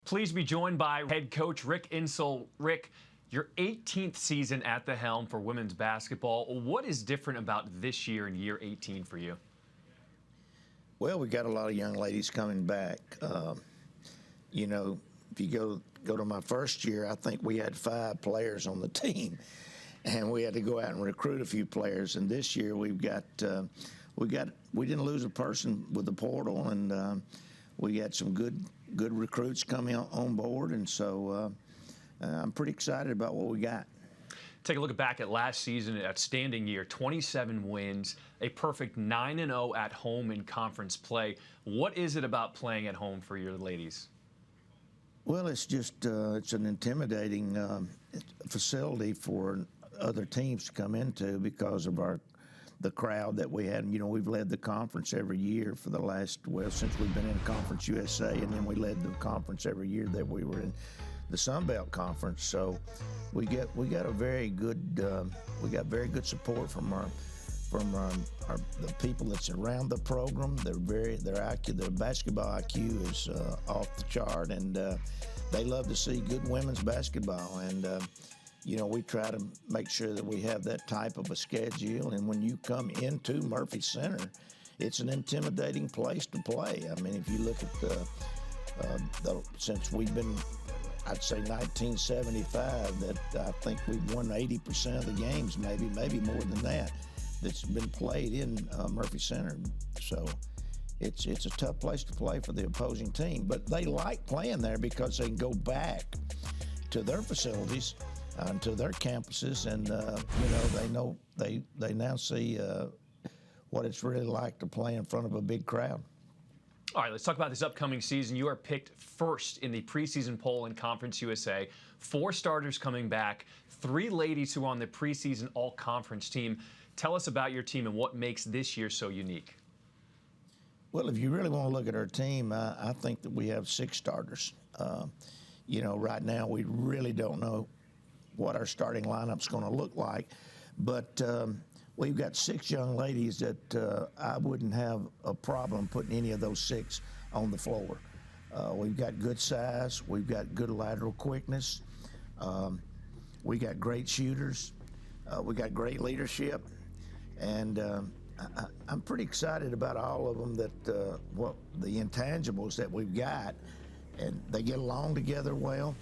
Pleased to be joined by head coach Rick Insell. Rick, your 18th season at the helm for women's basketball. What is different about this year in year 18 for you? Well, we got a lot of young ladies coming back. If you go to my first year, I think we had 5 players on the team, and we had to go out and recruit a few players. And this year we didn't lose a person with the portal, and we got some good recruits coming on board, and so I'm pretty excited about what we got. Take a look back at last season, an outstanding year, 27 wins, a perfect 9-0 at home in conference play. What is it about playing at home for your ladies? Well, it's just it's an intimidating facility for other teams to come into because of the crowd that we had. You know, we've led the conference every year for the last, since we've been in Conference USA, and then we led the conference every year that we were in the Sun Belt Conference. So we got a very good very good support from the people that's around the program. Their basketball IQ is off the chart, and they love to see good women's basketball. And we try to make sure that we have that type of a schedule. And when you come into Murphy Center, it's an intimidating place to play. I mean, if you look at since we've been, I'd say 1975, that I think we've won 80% of the games, maybe more than that, that's been played in Murphy Center. So it's a tough place to play for the opposing team. But they like playing there because they can go back to their facilities, to their campuses, and they now see what it's really like to play in front of a big crowd. All right, let's talk about this upcoming season. You are picked first in the preseason poll in Conference USA. 4 starters coming back, 3 ladies who are on the preseason all-conference team. Tell us about your team and what makes this year so unique. Well, if you really want to look at our team, I think that we have 6 starters. Right now we really don't know what our starting lineup's going to look like, but we've got 6 young ladies that I wouldn't have a problem putting any of those 6 on the floor. We've got good size, we've got good lateral quickness, we got great shooters, we got great leadership, and I'm pretty excited about all of them, that the intangibles that we've got, and they get along together well.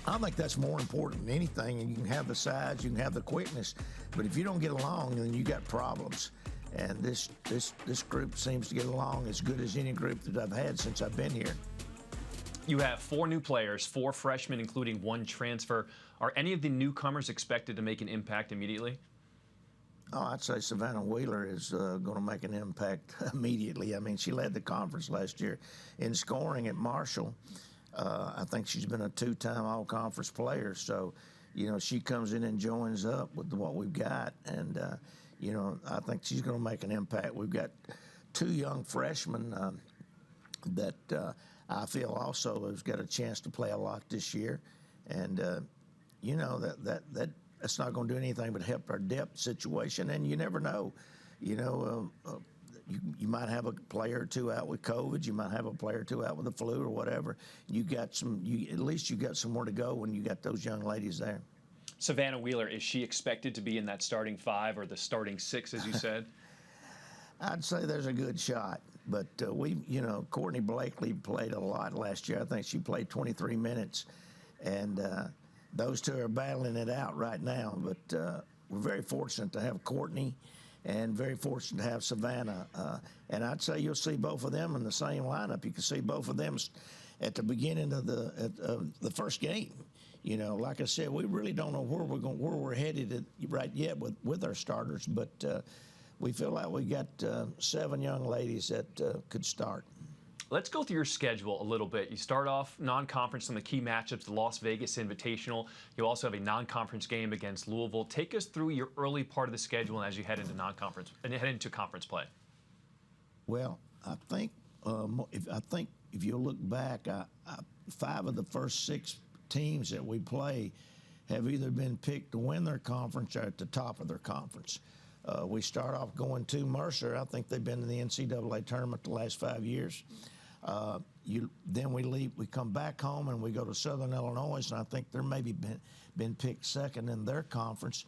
I think that's more important than anything. And you can have the size, you can have the quickness, but if you don't get along, then you got problems. And this group seems to get along as good as any group that I've had since I've been here. You have 4 new players, 4 freshmen, including 1 transfer. Are any of the newcomers expected to make an impact immediately? Oh, I'd say Savannah Wheeler is going to make an impact immediately. I mean, she led the conference last year in scoring at Marshall. I think she's been a 2-time all-conference player. So, she comes in and joins up with what we've got. And, I think she's going to make an impact. We've got 2 young freshmen that I feel also has got a chance to play a lot this year. And, that's not going to do anything but help our depth situation. And you never know. You might have a player or 2 out with COVID. You might have a player or 2 out with the flu or whatever. At least you got somewhere to go when you got those young ladies there. Savannah Wheeler, is she expected to be in that starting 5 or the starting 6, as you said? I'd say there's a good shot, but Courtney Blakely played a lot last year. I think she played 23 minutes, and those 2 are battling it out right now. But we're very fortunate to have Courtney, and very fortunate to have Savannah. And I'd say you'll see both of them in the same lineup. You can see both of them at the beginning of the first game. Like I said, we really don't know where we're headed right yet with our starters, but we feel like we got 7 young ladies that could start. Let's go through your schedule a little bit. You start off non-conference on the key matchups, the Las Vegas Invitational. You also have a non-conference game against Louisville. Take us through your early part of the schedule as you head into non-conference and head into conference play. Well, I think if you look back, 5 of the first 6 teams that we play have either been picked to win their conference or at the top of their conference. We start off going to Mercer. I think they've been in the NCAA tournament the last 5 years. Then we leave. We come back home and we go to Southern Illinois, and I think they're maybe been picked second in their conference.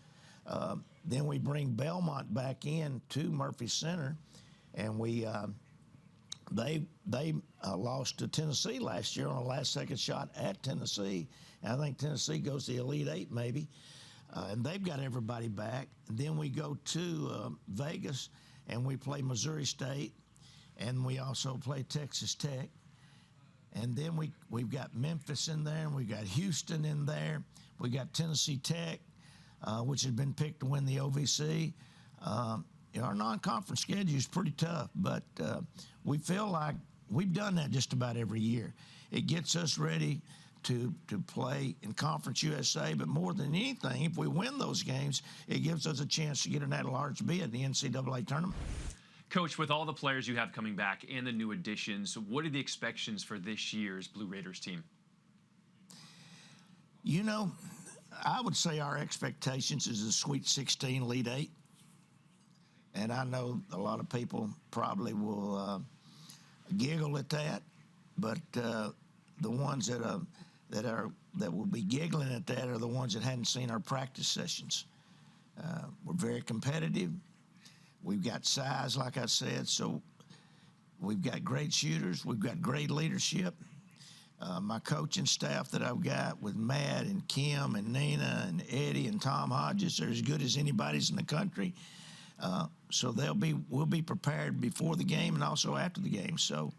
Then we bring Belmont back in to Murphy Center, and they lost to Tennessee last year on a last-second shot at Tennessee. And I think Tennessee goes to the Elite Eight maybe, and they've got everybody back. And then we go to Vegas, and we play Missouri State, and we also play Texas Tech. And then we've got Memphis in there, and we've got Houston in there. We got Tennessee Tech, which has been picked to win the OVC. Our non-conference schedule is pretty tough, but we feel like we've done that just about every year. It gets us ready to play in Conference USA, but more than anything, if we win those games, it gives us a chance to get an at-large bid in the NCAA tournament. Coach, with all the players you have coming back and the new additions, what are the expectations for this year's Blue Raiders team? You know, I would say our expectations is a Sweet 16, Elite 8. And I know a lot of people probably will giggle at that, but the ones that will be giggling at that are the ones that hadn't seen our practice sessions. We're very competitive. We've got size, like I said, so we've got great shooters. We've got great leadership. My coaching staff that I've got with Matt and Kim and Nina and Eddie and Tom Hodges are as good as anybody's in the country. So we'll be prepared before the game and also after the game. So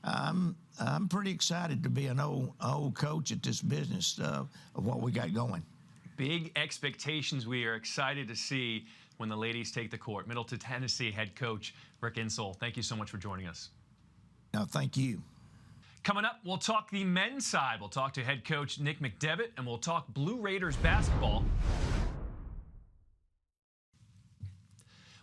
I'm pretty excited to be an old coach at this business of what we got going. Big expectations we are excited to see when the ladies take the court. Middle Tennessee head coach Rick Insell, thank you so much for joining us. No, thank you. Coming up, we'll talk the men's side. We'll talk to head coach Nick McDevitt, and we'll talk Blue Raiders basketball.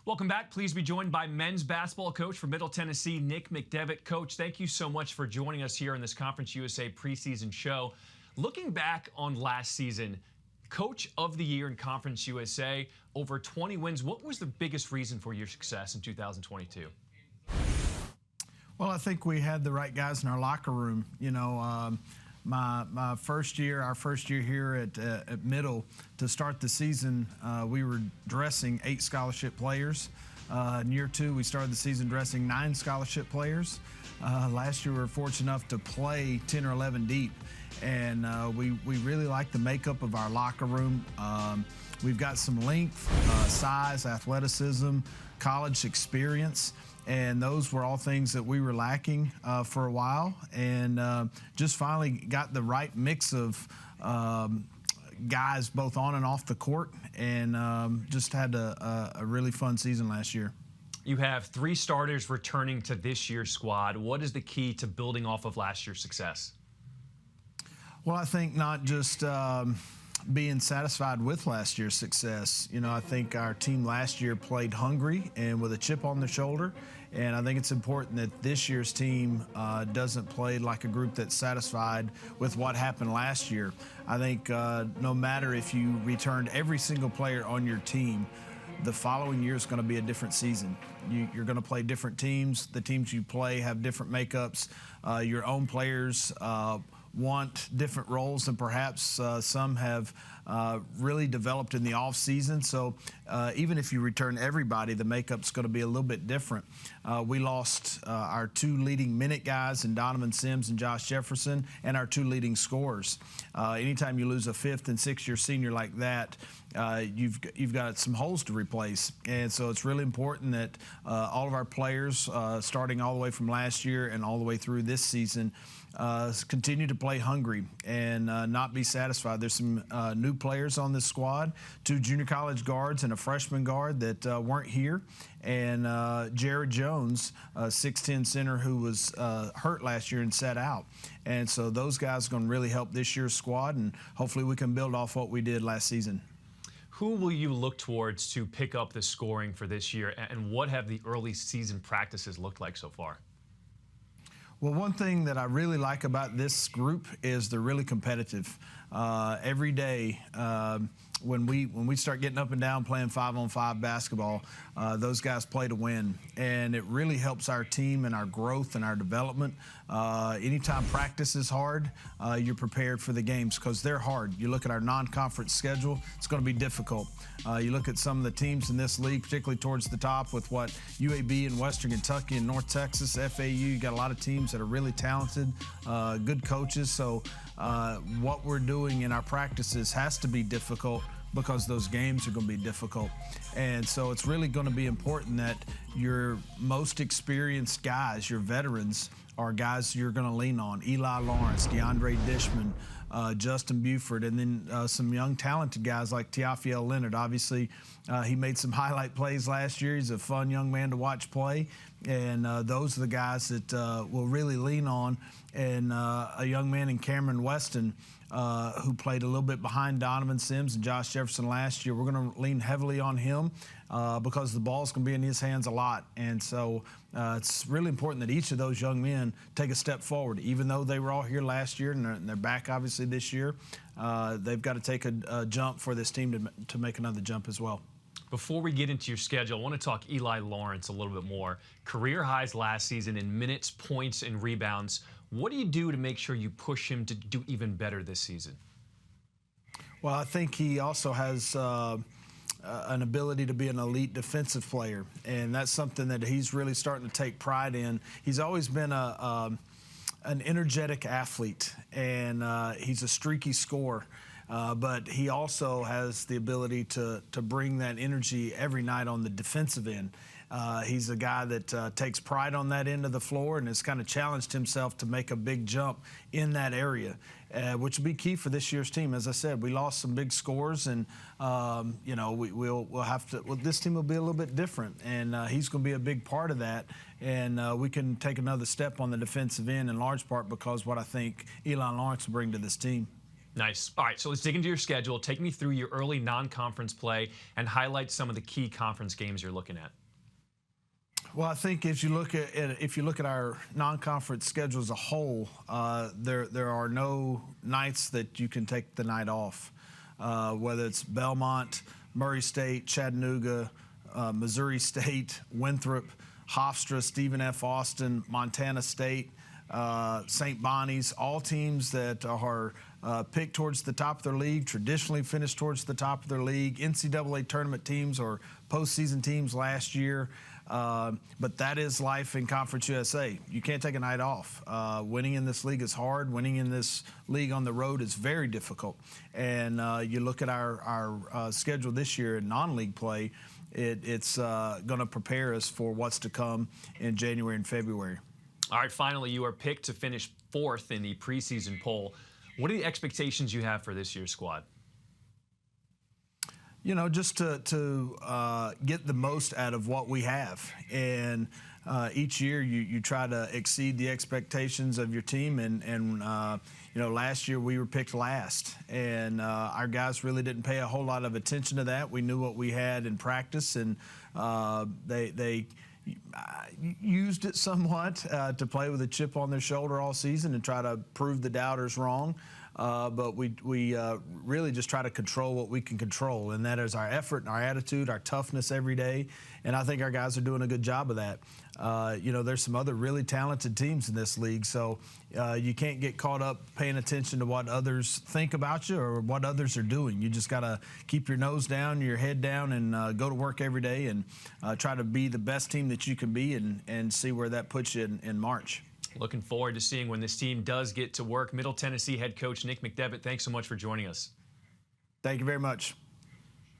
Welcome back. Please be joined by men's basketball coach for Middle Tennessee, Nick McDevitt. Coach, thank you so much for joining us here in this Conference USA preseason show. Looking back on last season, Coach of the Year in Conference USA, over 20 wins. What was the biggest reason for your success in 2022? Well, I think we had the right guys in our locker room. You know, our first year here at Middle, to start the season, we were dressing 8 scholarship players. In year 2, we started the season dressing 9 scholarship players. Last year, we were fortunate enough to play 10 or 11 deep. And we really like the makeup of our locker room. We've got some length, size, athleticism, college experience, and those were all things that we were lacking for a while, and just finally got the right mix of guys both on and off the court, and just had a really fun season last year. You have 3 starters returning to this year's squad. What is the key to building off of last year's success? Well, I think not just being satisfied with last year's success. You know, I think our team last year played hungry and with a chip on their shoulder, and I think it's important that this year's team doesn't play like a group that's satisfied with what happened last year. I think no matter if you returned every single player on your team, the following year is going to be a different season. You're going to play different teams. The teams you play have different makeups. Your own players want different roles, and perhaps some have really developed in the off season. So even if you return everybody, the makeup's going to be a little bit different. We lost our 2 leading minute guys in Donovan Sims and Josh Jefferson, and our 2 leading scorers. Anytime you lose a 5th and 6th-year senior like that, you've got some holes to replace. And so it's really important that all of our players, starting all the way from last year and all the way through this season, continue to play hungry and not be satisfied. There's some new players on this squad, 2 junior college guards and a freshman guard that weren't here, and Jared Jones, a 6'10 center who was hurt last year and sat out. And so those guys are going to really help this year's squad, and hopefully we can build off what we did last season. Who will you look towards to pick up the scoring for this year, and what have the early season practices looked like so far? Well, one thing that I really like about this group is they're really competitive. Every day when we start getting up and down playing 5-on-5 basketball, those guys play to win, and it really helps our team and our growth and our development. Anytime practice is hard, you're prepared for the games because they're hard. You look at our non-conference schedule, it's going to be difficult. You look at some of the teams in this league, particularly towards the top with what UAB and Western Kentucky and North Texas, FAU, you got a lot of teams that are really talented, good coaches. So what we're doing in our practices has to be difficult because those games are going to be difficult. And so it's really going to be important that your most experienced guys, your veterans, are guys you're going to lean on. Eli Lawrence, DeAndre Dishman, Justin Buford, and then some young talented guys like Tipoff Leonard. Obviously, he made some highlight plays last year. He's a fun young man to watch play. And those are the guys that we'll really lean on. And a young man in Cameron Weston, who played a little bit behind Donovan Sims and Josh Jefferson last year. We're going to lean heavily on him because the ball's going to be in his hands a lot. And so it's really important that each of those young men take a step forward. Even though they were all here last year and they're back obviously this year, they've got to take a jump for this team to make another jump as well. Before we get into your schedule, I want to talk Eli Lawrence a little bit more. Career highs last season in minutes, points, and rebounds. What do you do to make sure you push him to do even better this season? Well, I think he also has an ability to be an elite defensive player, and that's something that he's really starting to take pride in. He's always been an energetic athlete, and he's a streaky scorer. But he also has the ability to bring that energy every night on the defensive end. He's a guy that takes pride on that end of the floor and has kind of challenged himself to make a big jump in that area, which will be key for this year's team. As I said, we lost some big scores, and you know we'll have to. Well, this team will be a little bit different, and he's going to be a big part of that. And we can take another step on the defensive end in large part because what I think Eli Lawrence will bring to this team. Nice. All right, so let's dig into your schedule. Take me through your early non-conference play and highlight some of the key conference games you're looking at. Well, I think if you look at our non-conference schedule as a whole, there are no nights that you can take the night off, whether it's Belmont, Murray State, Chattanooga, Missouri State, Winthrop, Hofstra, Stephen F. Austin, Montana State, St. Bonnie's, all teams that are picked towards the top of their league, traditionally finished towards the top of their league, NCAA tournament teams or postseason teams last year. But that is life in Conference USA. You can't take a night off. Winning in this league is hard. Winning in this league on the road is very difficult. And you look at our schedule this year in non-league play, it's going to prepare us for what's to come in January and February. All right, finally, you are picked to finish 4th in the preseason poll. What are the expectations you have for this year's squad? You know, just to get the most out of what we have. And each year you try to exceed the expectations of your team. And you know, last year we were picked last. And our guys really didn't pay a whole lot of attention to that. We knew what we had in practice, and they used it somewhat to play with a chip on their shoulder all season and try to prove the doubters wrong. But we really just try to control what we can control, and that is our effort and our attitude, our toughness every day. And I think our guys are doing a good job of that. You know, there's some other really talented teams in this league, so you can't get caught up paying attention to what others think about you or what others are doing. You just got to keep your nose down, your head down, and go to work every day and try to be the best team that you can be and see where that puts you in March. Looking forward to seeing when this team does get to work. Middle Tennessee head coach Nick McDevitt, thanks so much for joining us. Thank you very much.